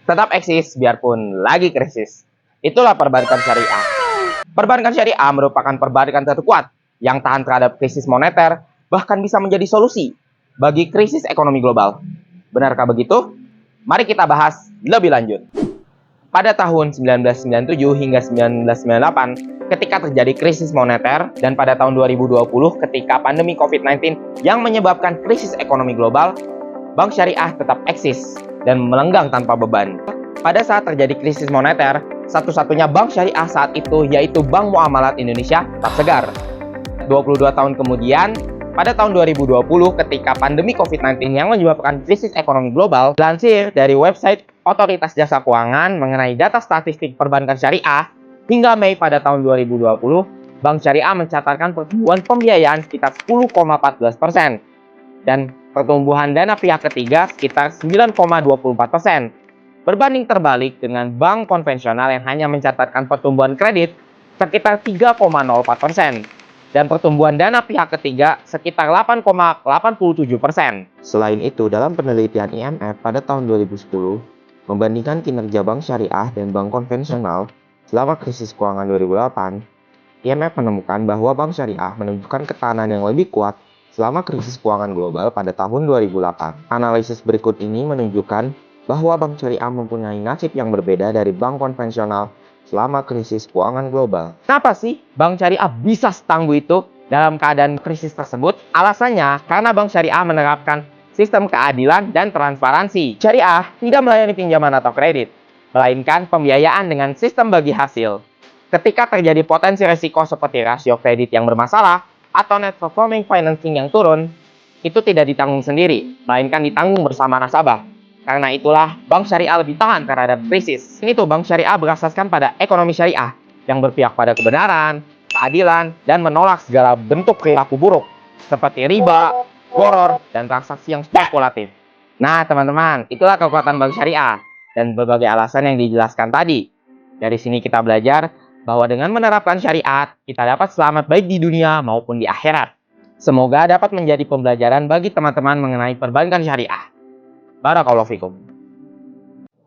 tetap eksis biarpun lagi krisis. Itulah perbankan syariah. Perbankan syariah merupakan perbankan terkuat yang tahan terhadap krisis moneter, bahkan bisa menjadi solusi bagi krisis ekonomi global. Benarkah begitu? Mari kita bahas lebih lanjut. Pada tahun 1997 hingga 1998, ketika terjadi krisis moneter, dan pada tahun 2020 ketika pandemi COVID-19 yang menyebabkan krisis ekonomi global, bank syariah tetap eksis dan melenggang tanpa beban. Pada saat terjadi krisis moneter, satu-satunya bank syariah saat itu yaitu Bank Muamalat Indonesia tetap segar. 22 tahun kemudian, pada tahun 2020 ketika pandemi COVID-19 yang menyebabkan krisis ekonomi global, dilansir dari website Otoritas Jasa Keuangan mengenai data statistik perbankan syariah, hingga Mei pada tahun 2020, Bank Syariah mencatatkan pertumbuhan pembiayaan sekitar 10,14% dan pertumbuhan dana pihak ketiga sekitar 9,24%. Berbanding terbalik dengan bank konvensional yang hanya mencatatkan pertumbuhan kredit sekitar 3,04% dan pertumbuhan dana pihak ketiga sekitar 8,87%. Selain itu, dalam penelitian IMF pada tahun 2010, membandingkan kinerja bank syariah dan bank konvensional selama krisis keuangan 2008, IMF menemukan bahwa bank syariah menunjukkan ketahanan yang lebih kuat selama krisis keuangan global pada tahun 2008. Analisis berikut ini menunjukkan bahwa bank syariah mempunyai nasib yang berbeda dari bank konvensional selama krisis keuangan global. Kenapa sih bank syariah bisa setangguh itu dalam keadaan krisis tersebut? Alasannya karena bank syariah menerapkan sistem keadilan dan transparansi. Syariah tidak melayani pinjaman atau kredit, melainkan pembiayaan dengan sistem bagi hasil. Ketika terjadi potensi risiko seperti rasio kredit yang bermasalah atau net performing financing yang turun, itu tidak ditanggung sendiri, melainkan ditanggung bersama nasabah. Karena itulah, bank syariah lebih tahan terhadap krisis. Ini tuh, bank syariah berasaskan pada ekonomi syariah yang berpihak pada kebenaran, keadilan, dan menolak segala bentuk perilaku buruk seperti riba, boror, dan transaksi yang spekulatif. Nah, teman-teman, itulah kekuatan bank syariah dan berbagai alasan yang dijelaskan tadi. Dari sini kita belajar bahwa dengan menerapkan syariat, kita dapat selamat baik di dunia maupun di akhirat. Semoga dapat menjadi pembelajaran bagi teman-teman mengenai perbankan syariah. Barakallahu fikum.